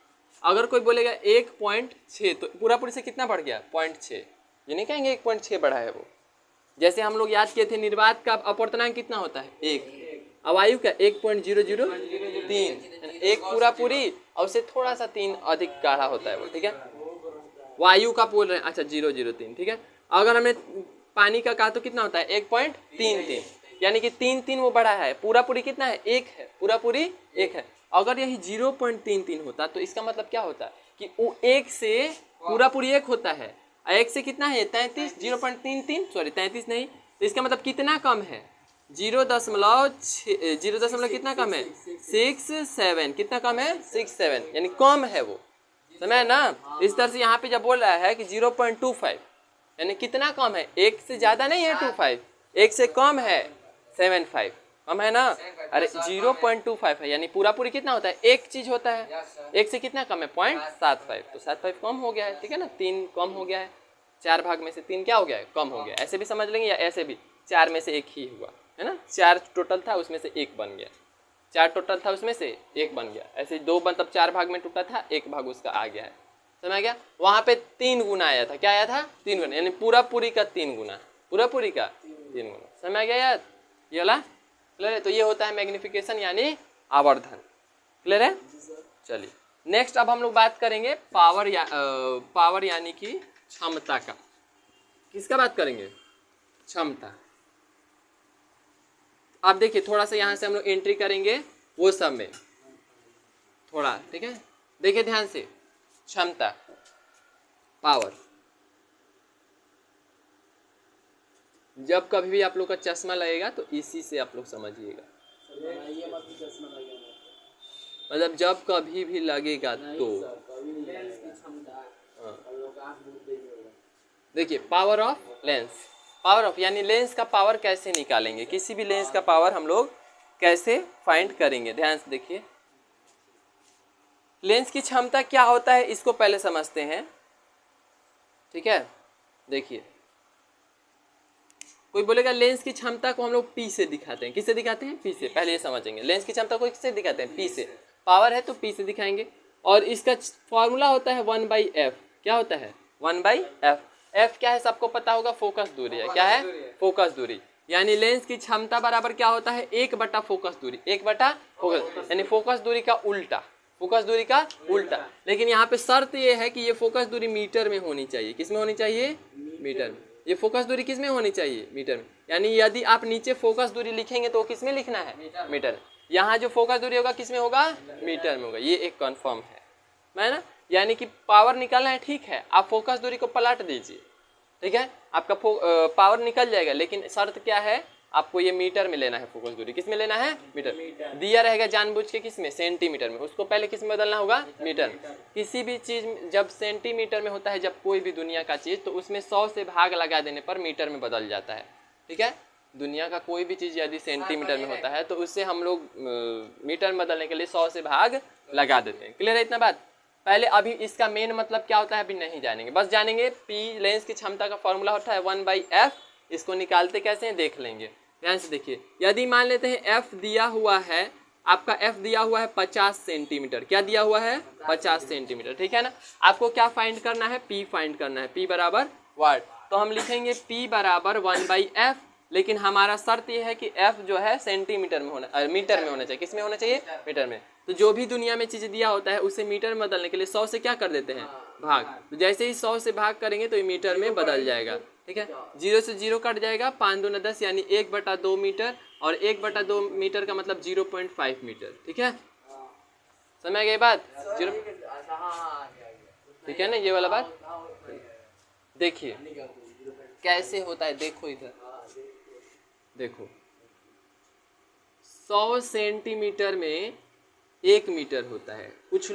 अगर कोई बोलेगा 1.6, तो पूरा पूरी से कितना बढ़ गया 0.6, ये नहीं कहेंगे 1.6 बढ़ा है वो। जैसे हम लोग याद किए थे निर्वात का अपवर्तनांक कितना होता है 1, अवायु का 1.003, 1 पूरा पूरी और उससे थोड़ा सा 3 अधिक गाढ़ा होता है वो, ठीक है। वायु का बोल रहे हैं, अच्छा 0.03, ठीक है। अगर हमने पानी का कहा तो कितना होता है 1.33, यानी कि 3 वो बढ़ा है, पूरा पूरी कितना है 1 है, पूरा पूरी 1 है। अगर यही 0.33 होता तो इसका मतलब क्या होता कि वो 1 से पूरा पूरी 1 होता है, 1 से कितना है 33, 0.33 सॉरी 33 नहीं, तो इसका मतलब कितना कम है 0.6 कितना कम है 67, कितना कम है 67, यानी कम है वो, समझ ना। इस तरह से यहाँ पे जब बोल रहा है कि 0.25 यानी कितना कम है, 1 से ज़्यादा नहीं है 25, 1 से कम है 75, कम है ना। अरे 0.25 है, यानी पूरा पूरी कितना होता है 1 चीज़ होता है, 1 से कितना कम है 0.75, तो 75 कम हो गया है, ठीक है ना, 3 कम हो गया है, 4 भाग में से 3 क्या हो गया है, कम हो गया। ऐसे भी समझ लेंगे या ऐसे भी, 4 में से 1 ही हुआ है ना, 4 टोटल था उसमें से 1 बन गया, 4 टोटल था उसमें से 1 बन गया, ऐसे 2 मतलब 4 भाग में टूटा था, 1 भाग उसका आ गया है, समझ गया। वहाँ पे 3 गुना आया था, क्या आया था 3 गुना, यानी पूरा पूरी का 3 गुना, पूरा पूरी का 3 गुना, समझ गया यार, ये वाला क्लियर है। तो ये होता है मैग्निफिकेशन यानी आवर्धन, क्लियर है। चलिए नेक्स्ट अब हम लोग बात करेंगे पावर पावर यानी कि क्षमता का। किसका बात करेंगे, क्षमता। अब देखिए थोड़ा सा यहाँ से हम लोग एंट्री करेंगे वो सब में थोड़ा, ठीक है। देखिए ध्यान से, क्षमता पावर, जब कभी भी आप लोग का चश्मा लगेगा तो इसी से आप लोग समझिएगा, मतलब जब कभी भी लगेगा तो देखिए power of lens, power of यानी लेंस का पावर कैसे निकालेंगे, किसी भी लेंस का पावर हम लोग कैसे फाइंड करेंगे। ध्यान से देखिए, लेंस की क्षमता क्या होता है इसको पहले समझते हैं, ठीक है। देखिए कोई बोलेगा लेंस की क्षमता को हम लोग P से दिखाते हैं, किससे दिखाते हैं P से, पहले ये समझेंगे। लेंस की क्षमता को किससे दिखाते हैं P से, पावर है तो P से दिखाएंगे। और इसका फॉर्मूला होता है 1/f, क्या होता है 1/f। f क्या है सबको पता होगा, फोकस दूरी है, क्या है फोकस दूरी। यानी लेंस की क्षमता बराबर क्या होता है, 1 बटा फोकस दूरी, 1 बटा फोकस, यानी फोकस दूरी का उल्टा, फोकस दूरी का उल्टा। लेकिन यहाँ पे शर्त ये है कि ये फोकस दूरी मीटर में होनी चाहिए। किस में होनी चाहिए, मीटर में। ये फोकस दूरी किस में होनी चाहिए, मीटर में। यानी यदि आप नीचे फोकस दूरी लिखेंगे तो किस में लिखना है, मीटर में। यहाँ जो फोकस दूरी होगा किस में होगा, मीटर में होगा। ये एक कन्फर्म है ना। यानी कि पावर निकालना है, ठीक है, आप फोकस दूरी को पलट दीजिए, ठीक है, आपका पावर निकल जाएगा। लेकिन शर्त क्या है, आपको ये मीटर में लेना है, फोकस दूरी किस में लेना है, मीटर। दिया रहेगा जानबूझ के किस में, सेंटीमीटर में, उसको पहले किस में बदलना होगा, मीटर में। किसी भी चीज जब सेंटीमीटर में होता है, जब कोई भी दुनिया का चीज, तो उसमें 100 से भाग लगा देने पर मीटर में बदल जाता है, ठीक है। दुनिया का कोई भी चीज यदि सेंटीमीटर में होता है तो उससे हम लोग मीटर में बदलने के लिए 100 से भाग लगा देते हैं। क्लियर है इतना बात। पहले अभी इसका मेन मतलब क्या होता है अभी नहीं जानेंगे, बस जानेंगे पी लेंस की क्षमता का फॉर्मूला होता है 1/f। इसको निकालते कैसे हैं देख लेंगे, ध्यान से देखिए। यदि मान लेते हैं f दिया हुआ है, आपका f दिया हुआ है 50 सेंटीमीटर, क्या दिया हुआ है, 50 सेंटीमीटर, ठीक है ना। आपको क्या फाइंड करना है, p फाइंड करना है, p बराबर वाट। तो हम लिखेंगे p बराबर 1/f। लेकिन हमारा शर्त यह है कि f जो है सेंटीमीटर में होना, मीटर में होना चाहिए। किस में होना चाहिए, मीटर में। तो जो भी दुनिया में चीज दिया होता है उसे मीटर में बदलने के लिए 100 से क्या कर देते हैं, भाग। तो जैसे ही 100 से भाग करेंगे तो ये मीटर में बदल जाएगा, ठीक है। 0 से 0 कट जाएगा, 5 दूना 10, यानी 1/2 मीटर, और 1/2 मीटर का मतलब 0.5 मीटर, ठीक है। समझ गई बात, 0, ठीक है ना, ये वाला बात। देखिए कैसे होता है, देखो इधर देखो, 100 सेंटीमीटर में 1 मीटर होता है। कुछ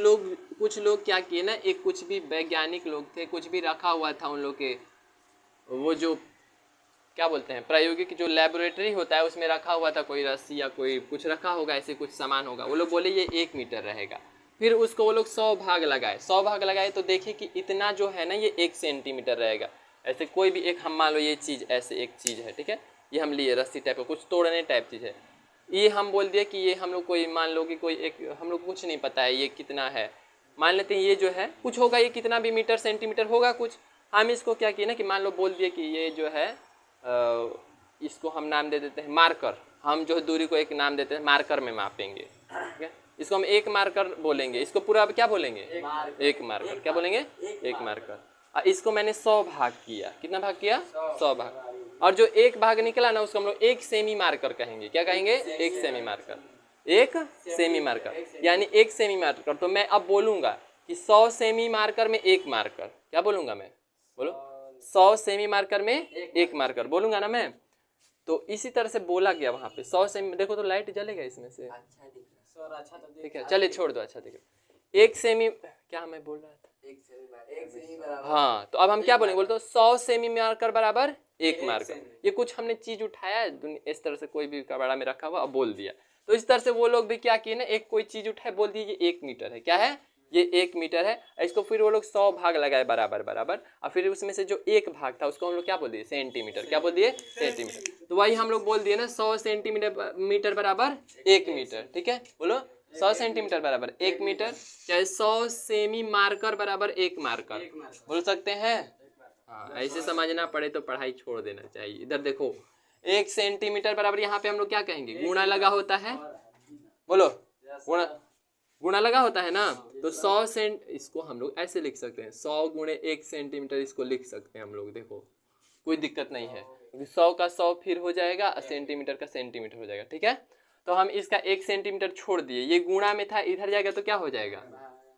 लोग क्या किए ना, एक कुछ भी वैज्ञानिक लोग थे, कुछ भी रखा हुआ था उन लोग के, वो जो क्या बोलते हैं, प्रायोगिक जो लेबोरेटरी होता है उसमें रखा हुआ था कोई रस्सी या कोई कुछ रखा होगा, ऐसे कुछ सामान होगा। वो लोग बोले ये 1 मीटर रहेगा। फिर उसको वो लोग 100 भाग लगाए, 100 भाग लगाए तो देखे कि इतना जो है ना ये 1 सेंटीमीटर रहेगा। ऐसे कोई भी एक, हम मान लो ये चीज़ ऐसे एक चीज़ है, ठीक है, ये हम लिए रस्सी टाइप का कुछ तोड़ने टाइप चीज़ है, ये हम बोल दिए कि ये हम लोग कोई मान लो कि कोई एक, हम लोग कुछ नहीं पता है ये कितना है, मान लेते हैं ये जो है कुछ होगा, ये कितना भी मीटर सेंटीमीटर होगा कुछ। हम इसको क्या किए ना कि मान लो बोल दिए कि ये जो है इसको हम नाम दे देते हैं मार्कर। हम जो है दूरी को एक नाम देते हैं, मार्कर में मापेंगे, ठीक है। इसको हम 1 मार्कर बोलेंगे, इसको पूरा क्या बोलेंगे, 1 मार्कर, क्या बोलेंगे, 1 मार्कर। इसको मैंने 100 भाग किया, कितना भाग किया, 100 भाग, और जो 1 भाग निकला ना उसको हम लोग 1 सेमी मार्कर कहेंगे। क्या कहेंगे, 1 सेमी मार्कर, 1 सेमी मार्कर, यानी 1 सेमी मार्कर। तो मैं अब बोलूँगा कि 100 सेमी मार्कर में 1 मार्कर, क्या बोलूँगा मैं, बोलो, 100 सेमी मार्कर में 1 मार्कर बोलूँगा ना मैं। तो इसी तरह से बोला गया वहाँ पे 100 सेमी, देखो तो लाइट जलेगा इसमें से, ठीक है, चलिए छोड़ दो, अच्छा ठीक है। 1 सेमी, क्या मैं बोल रहा था,
1 सेमी बराबर,
हाँ। तो अब हम क्या बोलेंगे, बोलते तो 100 सेमी मार्कर बराबर 1 मार्कर। ये कुछ हमने चीज उठाया इस तरह से, कोई भी कबाड़ा में रखा हुआ, अब बोल दिया। तो इस तरह से वो लोग भी क्या किए ना, एक कोई चीज उठाए, बोल दिए ये 1 मीटर है, क्या है, ये 1 मीटर है। इसको फिर वो लोग 100 भाग लगाए बराबर बराबर, और फिर उसमें से जो 1 भाग था उसको हम लोग क्या बोल दिए, सेंटीमीटर, क्या बोल दिए, सेंटीमीटर। तो वही हम लोग बोल दिए ना 100 सेंटीमीटर बराबर 1 मीटर, ठीक है। बोलो 100 सेंटीमीटर बराबर 1 मीटर, चाहे 100 सेमी मार्कर बराबर 1 मार्कर बोल सकते हैं। हाँ, ऐसे समझना पड़े तो पढ़ाई छोड़ देना चाहिए। इधर देखो 1 सेंटीमीटर बराबर, यहाँ पे हम लोग क्या कहेंगे, गुणा लगा होता है, बोलो गुणा लगा होता है ना। तो 100 सेंट, इसको हम लोग ऐसे लिख सकते हैं, 100 गुणे 1 सेंटीमीटर, इसको लिख सकते हैं हम लोग। देखो कोई दिक्कत नहीं है, क्योंकि 100 का 100 फिर हो जाएगा, सेंटीमीटर का सेंटीमीटर हो जाएगा, ठीक है। तो हम इसका 1 सेंटीमीटर छोड़ दिए, ये गुणा में था, इधर जाएगा तो क्या हो जाएगा,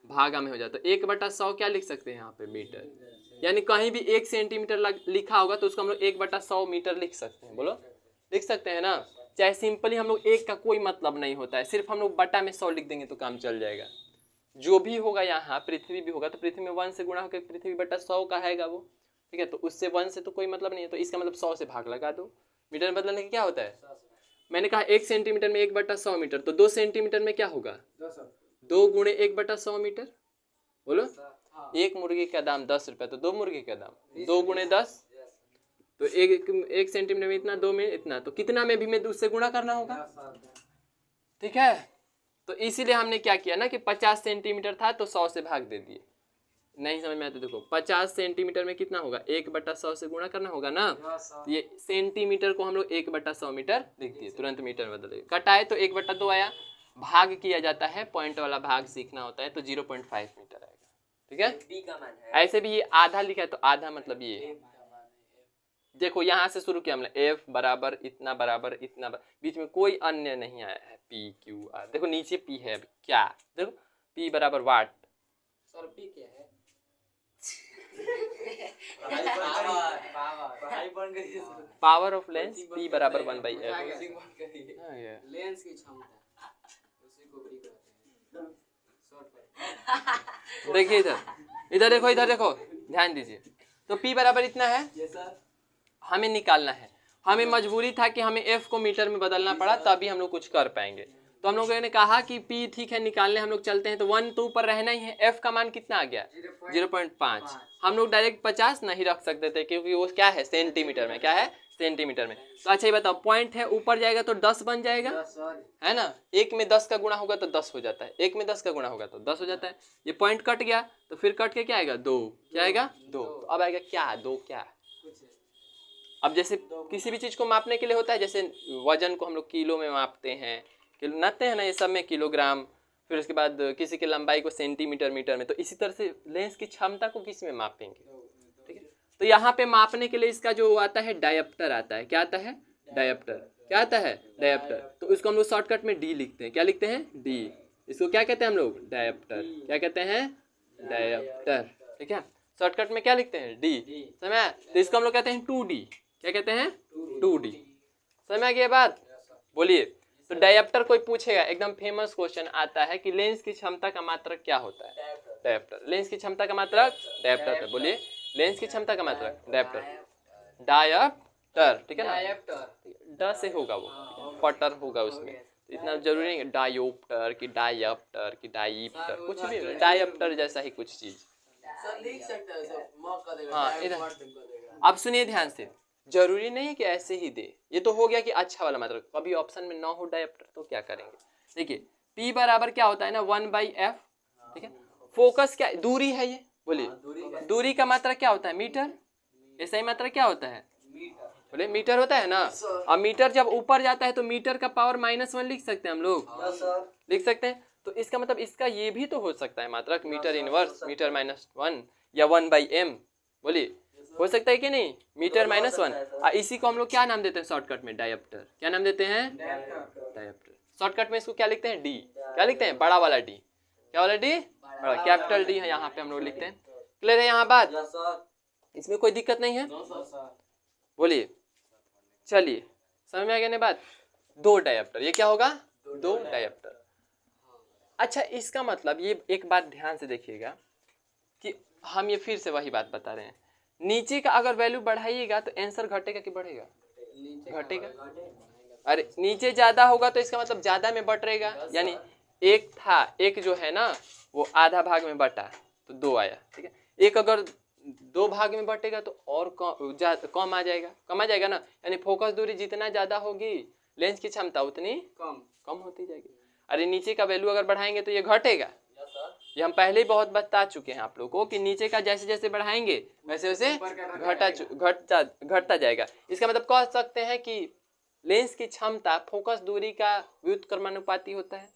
भागा में हो जाता। तो 1/100 क्या लिख सकते हैं यहाँ पे, मीटर। यानी कहीं भी 1 सेंटीमीटर लिखा होगा तो उसको हम लोग 1/100 मीटर लिख सकते हैं। बोलो लिख सकते हैं ना। चाहे सिंपली हम लोग 1 का कोई मतलब नहीं होता है, सिर्फ हम लोग बटा में 100 लिख देंगे तो काम चल जाएगा। जो भी होगा यहाँ, पृथ्वी भी होगा तो पृथ्वी में 1 से गुणा होकर पृथ्वी बटा 100 का आएगा वो, ठीक है। तो उससे 1 से तो कोई मतलब नहीं है, तो इसका मतलब 100 से भाग लगा दो। मीटर में बदलने का क्या होता है, मैंने कहा 1 सेंटीमीटर में 1/100 मीटर, तो 2 सेंटीमीटर में क्या होगा, 2 गुणे 1/100 मीटर। बोलो, एक मुर्गी का दाम 10 रुपये, तो 2 मुर्गी का दाम 2 गुणे 10, तो 1 सेंटीमीटर में इतना, 2 में इतना, तो कितना में भी मैं उससे गुणा करना होगा, ठीक है। तो इसीलिए हमने क्या किया ना कि 50 सेंटीमीटर था तो 100 से भाग दे दिए, नहीं समझ में आता देखो 50 सेंटीमीटर में कितना होगा 1/100 से गुणा करना होगा ना। तो ये सेंटीमीटर को हम लोग 1/100 मीटर लिख दिए, तुरंत मीटर में बदल कटाए तो 1/2 आया, भाग किया जाता है, पॉइंट वाला भाग सीखना होता है तो 0.5 मीटर आएगा। ठीक है,
बी का मान है
ऐसे भी ये आधा लिखा है तो आधा मतलब ये देखो यहाँ से शुरू किया हमने F बराबर इतना बीच में कोई अन्य नहीं आया है P Q R, देखो नीचे P है अभी क्या, देखो P बराबर वाट।
सर पी क्या है?
पावर ऑफ लेंस P बराबर 1/f।
लेंस की क्षमता उसी को पी कहते हैं। शॉर्ट
देखिए इधर देखो, इधर देखो, ध्यान दीजिए। तो P बराबर इतना है, हमें निकालना है, हमें मजबूरी था कि हमें F को मीटर में बदलना पड़ा तभी हम लोग कुछ कर पाएंगे। तो हम लोगों ने कहा कि P ठीक है निकालने हम लोग चलते हैं, तो 1 तो ऊपर रहना ही है। F का मान कितना आ गया 0.5। हम लोग डायरेक्ट 50 नहीं रख सकते थे क्योंकि वो क्या है सेंटीमीटर में, क्या है सेंटीमीटर में। तो अच्छा ये बताओ पॉइंट है ऊपर जाएगा तो 10 बन जाएगा, है ना। 1 में 10 का गुणा होगा तो 10 हो जाता है, 1 में 10 का गुणा होगा तो 10 हो जाता है। ये पॉइंट कट गया तो फिर कट के क्या आएगा 2, क्या आएगा 2। तो अब आएगा क्या 2 क्या। अब जैसे किसी भी चीज को मापने के लिए होता है, जैसे वजन को हम लोग किलो में मापते हैं, किलो नापते हैं ना, ये सब में किलोग्राम, फिर उसके बाद किसी की लंबाई को सेंटीमीटर मीटर में, तो इसी तरह से लेंस की क्षमता को किस में मापेंगे। ठीक है, तो यहाँ पे मापने के लिए इसका जो आता है डायप्टर आता है, क्या आता है डायप्टर, क्या आता है डायप्टर। तो इसको हम लोग शॉर्टकट में डी लिखते हैं, क्या लिखते हैं डी। इसको क्या कहते हैं हम लोग डायप्टर, क्या कहते हैं डायप्टर। ठीक है, शॉर्टकट में क्या लिखते हैं डी, समझ। तो इसको हम लोग कहते हैं 2D, क्या कहते हैं 2D। समझ में आ गया बात, बोलिए। तो डायप्टर कोई पूछेगा, एकदम फेमस क्वेश्चन आता है कि लेंस की क्षमता का मात्रक क्या होता है डायप्टर। लेंस की क्षमता का मात्रक डायप्टर, बोलिए लेंस की क्षमता का मात्रक डायप्टर, डायप्टर। ठीक है ना, ड से होगा वो, पटर होगा उसमें, इतना जरूरी नहीं डायोप्टर की डायप्टर की डाइप्टर, कुछ भी डायप्टर जैसा ही कुछ चीज। हाँ इधर अब सुनिए ध्यान से, जरूरी नहीं है कि ऐसे ही दे, ये तो हो गया कि अच्छा वाला मात्रक। कभी ऑप्शन में ना हो डायप्टर तो क्या करेंगे, देखिए P बराबर क्या होता है ना 1/f। ठीक है, फोकस क्या दूरी है ये, बोलिए दूरी का मात्रक क्या होता है मीटर, ऐसा ही मात्रक क्या होता है बोले मीटर होता है ना। अब मीटर जब ऊपर जाता है तो मीटर का पावर -1 लिख सकते हैं हम लोग, लिख सकते हैं। तो इसका मतलब इसका ये भी तो हो सकता है मात्रक मीटर इनवर्स, मीटर -1 या 1/m, बोलिए हो सकता है कि नहीं, मीटर -1। इसी को हम लोग क्या नाम देते हैं शॉर्टकट में डायप्टर, क्या नाम देते हैं डायप्टर। शॉर्टकट में इसको क्या लिखते हैं डी, क्या लिखते हैं बड़ा वाला डी, क्या वाला डी, बड़ा कैपिटल डी है यहाँ पे हम लोग लिखते हैं। क्लियर है यहाँ बात, इसमें कोई दिक्कत नहीं है, बोलिए। चलिए समझ में आ गया ना बात। 2 डायप्टर, ये क्या होगा 2 डायप्टर। अच्छा इसका मतलब ये एक बात ध्यान से देखिएगा कि हम ये फिर से वही बात बता रहे हैं, नीचे का अगर वैल्यू बढ़ाइएगा तो आंसर घटेगा कि बढ़ेगा, घटेगा। अरे नीचे ज्यादा होगा तो इसका मतलब ज्यादा में बटेगा, यानी एक था, एक जो है ना वो आधा भाग में बटा तो 2 आया। ठीक है, एक अगर 2 भाग में बटेगा तो और कम आ जाएगा, कम आ जाएगा ना, यानी फोकस दूरी जितना ज्यादा होगी लेंस की क्षमता उतनी कम होती जाएगी। अरे नीचे का वैल्यू अगर बढ़ाएंगे तो ये घटेगा, ये हम पहले ही बहुत बता चुके हैं आप लोगों को कि नीचे का जैसे जैसे बढ़ाएंगे वैसे वैसे घटता जाएगा। इसका मतलब कह सकते हैं कि लेंस की क्षमता फोकस दूरी का व्युत्क्रमानुपाती होता है।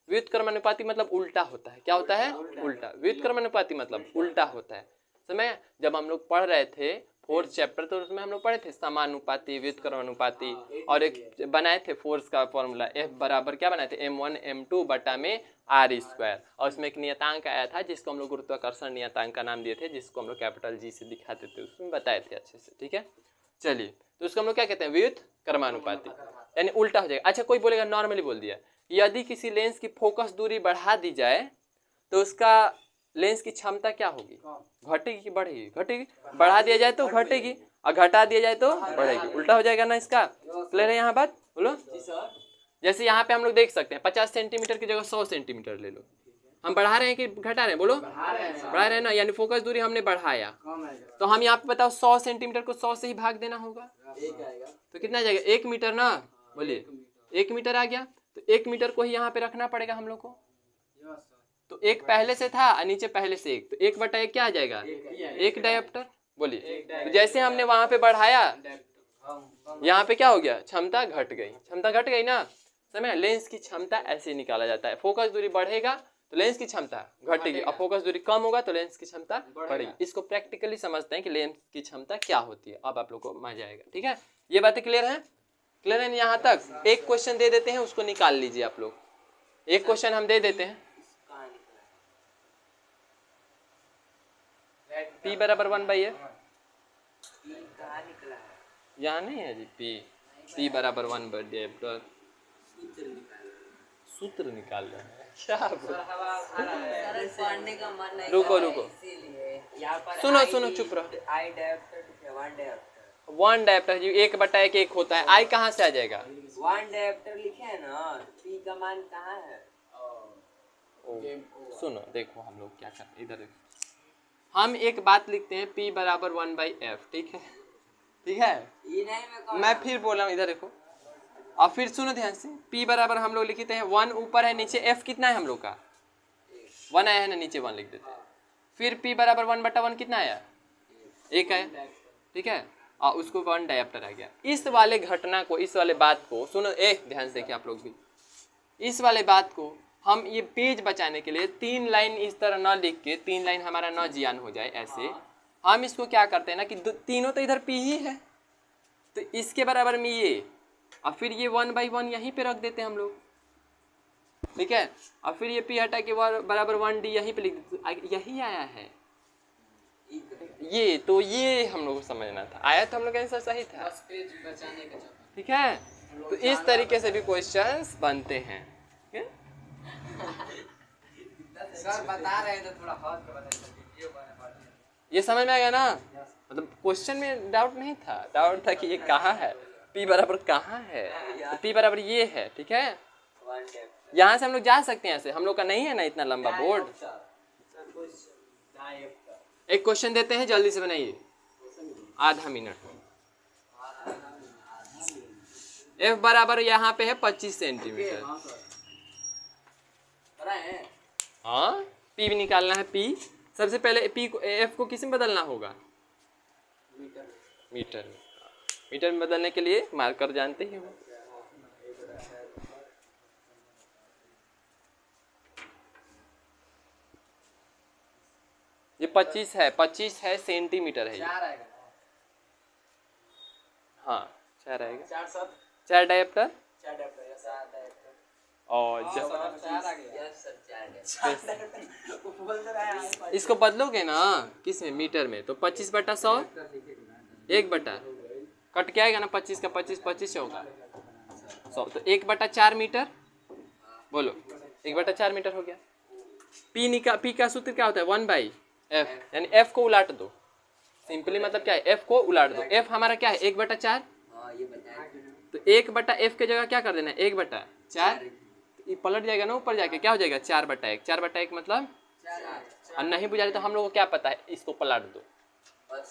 व्युत्क्रमानुपाती मतलब उल्टा होता है, क्या होता है उल्टा। व्युत्क्रमानुपाती मतलब उल्टा होता है। समय जब हम लोग पढ़ रहे थे 4th चैप्टर तो उसमें हम लोग पढ़े थे समानुपाती, व्युत्क्रमानुपाती, और एक बनाए थे फोर्स का फॉर्मूला F बराबर क्या बनाए थे m1 m2 बटा में r², और उसमें एक नियतांक आया था जिसको हम लोग गुरुत्वाकर्षण नियतांक का नाम दिए थे, जिसको हम लोग कैपिटल G से दिखाते थे, उसमें बताए थे अच्छे से। ठीक है, चलिए तो उसको हम लोग क्या कहते हैं व्युत्क्रमानुपाती, यानी उल्टा हो जाएगा। अच्छा कोई बोलेगा नॉर्मली बोल दिया, यदि किसी लेंस की फोकस दूरी बढ़ा दी जाए तो उसका लेंस की क्षमता क्या होगी, घटेगी कि बढ़ेगी, घटेगी। बढ़ा दिया जाए तो घटेगी और घटा दिया जाए तो बढ़ेगी, उल्टा हो जाएगा ना इसका। क्लियर है यहाँ बात, बोलो। जैसे यहाँ पे हम लोग देख सकते हैं 50 सेंटीमीटर की जगह 100 सेंटीमीटर ले लो, हम बढ़ा रहे हैं कि घटा रहे हैं, बोलो बढ़ा रहे हैं ना, यानी फोकस दूरी हमने बढ़ाया। तो हम यहाँ पे बताओ 100 सेंटीमीटर को 100 से ही भाग देना होगा, तो कितना जाएगा 1 मीटर ना, बोलिए 1 मीटर आ गया। तो 1 मीटर को ही यहाँ पे रखना पड़ेगा हम लोग को, तो एक पहले से था और नीचे पहले से एक, तो 1/1 क्या आ जाएगा? एक डायोप्टर। बोलिए, तो जैसे हमने वहां पे बढ़ाया यहाँ पे क्या हो गया? क्षमता घट गई। क्षमता घट गई ना, समय लेंस की क्षमता ऐसे निकाला जाता है। फोकस दूरी बढ़ेगा तो लेंस की क्षमता घटेगी, और फोकस दूरी कम होगा तो लेंस की क्षमता बढ़ेगी। इसको प्रैक्टिकली समझते हैं कि लेंस की क्षमता क्या होती है। अब आप लोग को मजा आएगा। ठीक है, ये बातें क्लियर है? क्लियर है यहाँ तक? एक क्वेश्चन दे देते हैं, उसको निकाल लीजिए आप लोग। एक क्वेश्चन हम दे देते हैं, P बराबर 1/f। यहाँ नहीं है जी P बराबर 1/f। सूत्र निकाल रहे हैं क्या?
पढ़ने का मन नहीं
रुको
कर रहा है,
रुको,
इसीलिए
सुनो चुप रहो।
आई डायोप्टर 1 डायोप्टर
1 डायोप्टर जी 1/1 एक होता है। आई कहाँ से आ जाएगा?
1 डायोप्टर लिखे है ना, पी का मान कहाँ है?
सुनो देखो, हम लोग क्या करते हैं, इधर देखो। हम एक बात लिखते हैं P बराबर 1/f। ठीक है, ठीक है,
ये नहीं
मैं फिर बोल रहा हूँ, इधर देखो। और फिर सुनो ध्यान से, P बराबर हम लोग लिखते हैं 1 ऊपर है, नीचे F कितना है हम लोग का? 1 आया है ना, नीचे 1 लिख देते हैं। फिर P बराबर 1/1 कितना आया? 1 आया। ठीक है, और उसको 1 डायोप्टर आ गया। इस वाले घटना को, इस वाले बात को सुनो, ध्यान से देखिए आप लोग भी। इस वाले बात को हम ये पेज बचाने के लिए 3 लाइन इस तरह न लिख के, 3 लाइन हमारा न जियान हो जाए ऐसे, हम इसको क्या करते हैं ना कि तीनों तो इधर P ही है, तो इसके बराबर में ये, और फिर ये 1/1 यहीं पे रख देते हैं हम लोग। ठीक है, और फिर ये P हटा के बराबर 1D यहीं पे लिख देते, यही आया है ये। तो ये हम लोग को समझना था, आया तो हम लोग का आंसर सही था। ठीक है, तो इस तरीके से भी क्वेश्चंस बनते हैं। ठीक है,
सर बता रहे हैं तो थोड़ा हद के बताइए।
ये समझ में आ गया ना? मतलब क्वेश्चन में डाउट नहीं था, डाउट था कि ये कहाँ है, P बराबर कहाँ है, तो P बराबर ये है। ठीक है, यहाँ से हम लोग जा सकते हैं ऐसे, हम लोग का नहीं है ना इतना लंबा बोर्ड। एक क्वेश्चन देते हैं, जल्दी से बनाइए, आधा मिनट। F बराबर यहाँ पे है 25 सेंटीमीटर। हाँ, P भी निकालना है। P सबसे पहले P को, F को किस में बदलना होगा? मीटर में। मीटर में बदलने के लिए मार्कर जानते ही हो। ये 25 है सेंटीमीटर है ये। हाँ 4 आएगा। 4 डायोप्टर और इसको बदलोगे ना किस में? मीटर में, तो 25/100 1 कट के आएगा ना, 25 का 25 होगा 100, तो 1/4 मीटर। बोलो 1/4 मीटर हो गया। P का सूत्र क्या होता है? 1/f, यानी F को उलाट दो। सिंपली मतलब क्या है? F को उलाट दो। F हमारा क्या है? 1/4, तो 1/f के जगह क्या कर देना है? 1/4, ये पलट जाएगा ना ऊपर जाके, क्या हो जाएगा? 4/1। 4/1 मतलब, और नहीं बुझा रहे तो हम लोग को क्या पता है, इसको पलट दो,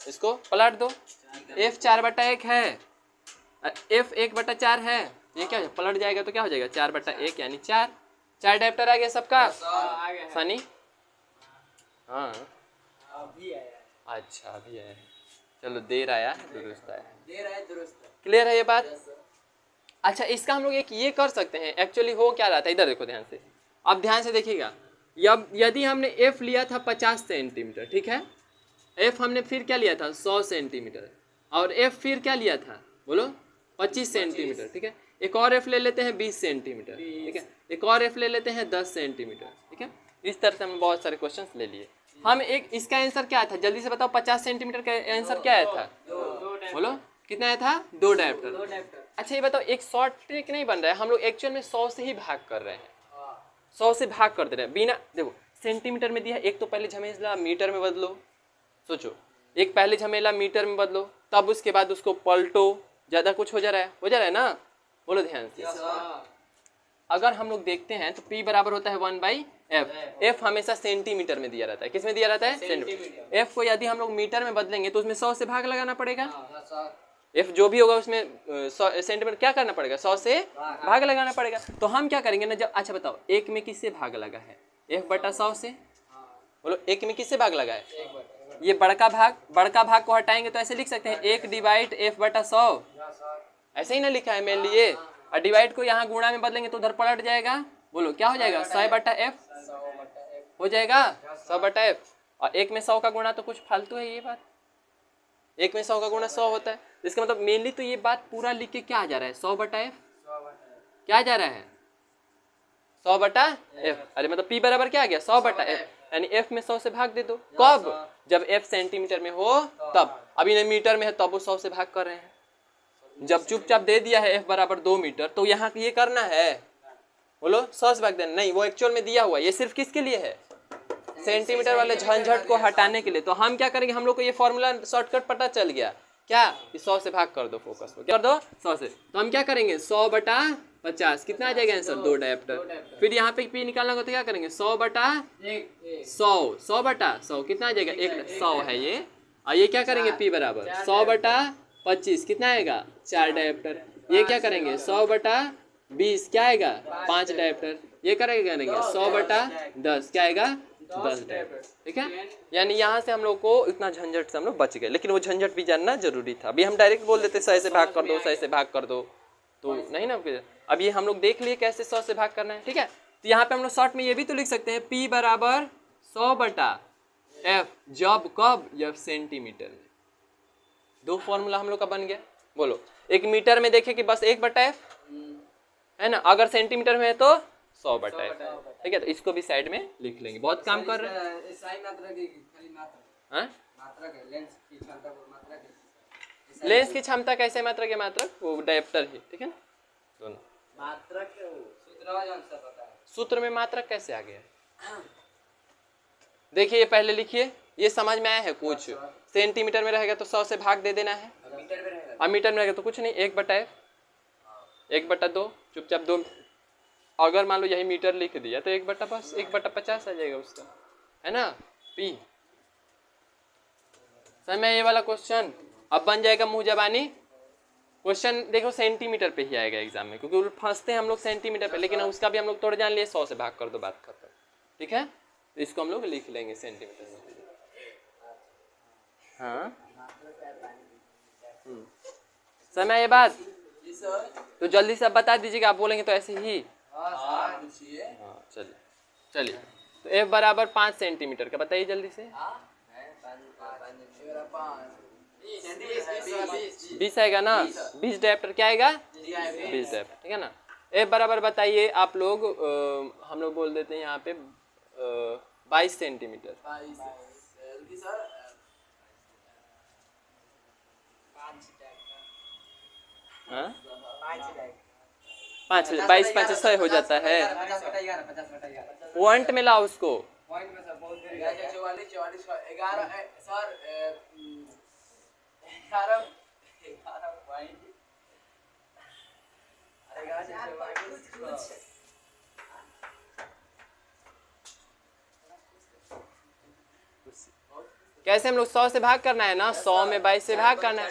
इसको पलट दो। F 4/1 है, F 1/4 है, ये क्या हो जाएगा? पलट जाएगा तो क्या हो जाएगा? 4/1 यानी 4। 4 डायोप्टर आ गया सबका सनी? हाँ अच्छा, अभी आया है, चलो देर आया दुरुस्त आया। क्लियर है ये बात? अच्छा, इसका हम लोग एक ये कर सकते हैं, एक्चुअली हो क्या रहा था, इधर देखो ध्यान से। अब ध्यान से देखिएगा, यदि हमने F लिया था 50 सेंटीमीटर, ठीक है, F हमने फिर क्या लिया था? 100 सेंटीमीटर, और F फिर क्या लिया था? बोलो 25 सेंटीमीटर। ठीक है, एक और F ले लेते हैं 20 सेंटीमीटर। ठीक है, एक और F ले लेते हैं 10 सेंटीमीटर। ठीक है, इस तरह से हमने बहुत सारे क्वेश्चन ले लिए। हम एक, इसका आंसर क्या था जल्दी से बताओ? 50 सेंटीमीटर का आंसर क्या आया था? बोलो कितना आया था? 2 डायोप्टर। अच्छा ये बताओ, एक शॉर्ट ट्रिक नहीं बन रहा है, हम लोग एक्चुअल में 100 से ही भाग कर रहे हैं, 100 से भाग कर दे रहे हैं बिना, देखो सेंटीमीटर में दिया, एक तो पहले झमेला मीटर में बदलो, सोचो, एक पहले झमेला मीटर में बदलो, तब उसके बाद उसको पलटो, ज़्यादा कुछ हो जा रहा है ना? बोलो ध्यान से। अगर हम लोग देखते हैं तो P बराबर होता है 1/f। F हमेशा सेंटीमीटर में दिया रहता है, किस में दिया रहता है? सेंटीमीटर। F को यदि हम लोग मीटर में बदलेंगे तो उसमें 100 से भाग लगाना पड़ेगा। F जो भी होगा उसमें 100 सेंटीमीटर क्या करना पड़ेगा? 100 से भाग लगाना पड़ेगा। तो हम क्या करेंगे ना, जब, अच्छा बताओ, एक में किससे भाग लगा है? f बटा 100 से।
हाँ
बोलो एक में किससे भाग लगा है?
1/f।
ये बड़का भाग को हटाएंगे तो ऐसे लिख सकते हैं 1 डिवाइड f बटा 100, ऐसे ही ना लिखा है मेन लिए। और डिवाइड को यहाँ गुणा में बदलेंगे तो उधर पलट जाएगा। बोलो क्या हो जाएगा? 100 बटा f
100/f।
हो जाएगा 100 बटा f। और एक में 100 का गुणा तो कुछ फालतू है ये बात, एक में 100 का गुणा 100 होता है। इसका मतलब मेनली तो ये बात पूरा लिख के क्या आ जा रहा है? 100 बटा f
100/f।
क्या जा रहा है? 100 बटा f। अरे मतलब p बराबर क्या आ गया? 100 बटा f, यानी f में 100 से भाग दे दो। कब? जब f सेंटीमीटर में हो तब। अभी नहीं मीटर में है तब वो 100 से भाग कर रहे हैं। जब चुपचाप दे दिया है f बराबर 2 मीटर तो यहाँ ये करना है, बोलो 100 से भाग देना नहीं, वो एक्चुअल में दिया हुआ है। ये सिर्फ किसके लिए है? सेंटीमीटर वाले झंझट को हटाने के लिए। तो हम क्या करेंगे, हम लोग को ये फॉर्मूला शॉर्टकट पता चल गया क्या? 100 से भाग कर दो, फोकस को क्या कर दो 100 से। तो हम क्या करेंगे 100 बटा 50 कितना आ जाएगा आंसर? 2 डायप्टर। फिर यहाँ पे p निकालना होगा तो क्या करेंगे 100 बटा 100, 100 बटा 100 कितना आ जाएगा? 100 है ये। और ये क्या करेंगे p बराबर 100 बटा 25 कितना आएगा? 4 डायप्टर। ये क्या करेंगे 100 बटा 20 क्या आएगा? 5 डायप्टर। ये करेंगे 100 बटा 10 क्या आएगा? 10 डायप्टर। ठीक है, यानी यहाँ से हम लोग को इतना झंझट से हम लोग बच गए, लेकिन वो झंझट भी जानना जरूरी था। अभी हम डायरेक्ट बोल देते 100 से भाग कर दो, 100 से भाग कर दो, तो नहीं ना। अब ये हम लोग देख लिए कैसे 100 से भाग करना है। ठीक है, तो यहाँ पे हम लोग शॉर्ट में ये भी तो लिख सकते हैं p बराबर 100 बटा f, जब कब? जब सेंटीमीटर में। दो फॉर्मूला हम लोग का बन गया। बोलो एक मीटर में देखे कि बस 1 बटा f है ना, अगर सेंटीमीटर में है तो 100 बटा f। ठीक है, तो इसको भी साइड में लिख लेंगे। बहुत काम कर रहे हैं।
सही मात्रा की खाली मात्रा,
हाँ,
मात्रा के लेंस की क्षमता को मात्रा के
लेंस की क्षमता कैसे मात्रक है? मात्रक वो डायप्टर ही। ठीक है ना, दोनों
मात्रक
सूत्र जौन सा पता है।
सूत्र में मात्रक कैसे आ गया? देखिए ये पहले लिखिए, ये समझ में आया है कुछ? सेंटीमीटर में रहेगा तो 100 से भाग दे देना है,
मीटर में रहेगा।
और मीटर में रहेगा तो कुछ नहीं, 1 बटा f, 1 बटा 2, चुपचाप 2। अगर मान लो यही मीटर लिख दिया तो 1 बटा बस 1 बटा 50 आ जाएगा उसका, है ना p। समय ये वाला क्वेश्चन अब बन जाएगा मुंह जबानी क्वेश्चन। देखो सेंटीमीटर पे ही आएगा एग्जाम में, क्योंकि फंसते हैं हम लोग सेंटीमीटर पे, लेकिन उसका भी हम लोग तोड़ जान लिए 100 से भाग कर दो, बात खत्म। ठीक है, तो इसको हम लोग लिख लेंगे सेंटीमीटर में। हाँ समय ये बात तो जल्दी से अब बता दीजिएगा, आप बोलेंगे तो ऐसे ही। हाँ चलिए चलिए, तो f बराबर 5 सेंटीमीटर का बताइए जल्दी से। 20 आएगा ना, 20 डायप्टर क्या आएगा? 20 डायप्टर। ठीक है ना, f बराबर बताइए आप लोग, हम लोग बोल देते हैं यहाँ पे 22 सेंटीमीटर। हाँ 5 22 5 100 हो जाता है।
50/11
पॉइंट में लाओ उसको।
पॉइंट में सर बहुत
44 11 सर 11 पॉइंट।
कैसे हम लोग 100 से भाग करना है ना, 100 में 22 से भाग करना है।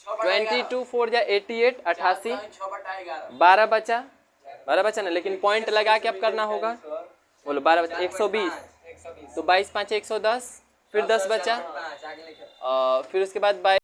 22 4 जा 88 88, 12 बचा, 12 बचा ना, लेकिन पॉइंट लगा के अब करना होगा। बोलो 12 बचा 120, तो 22 5 110, फिर 10 बचा, फिर उसके बाद 22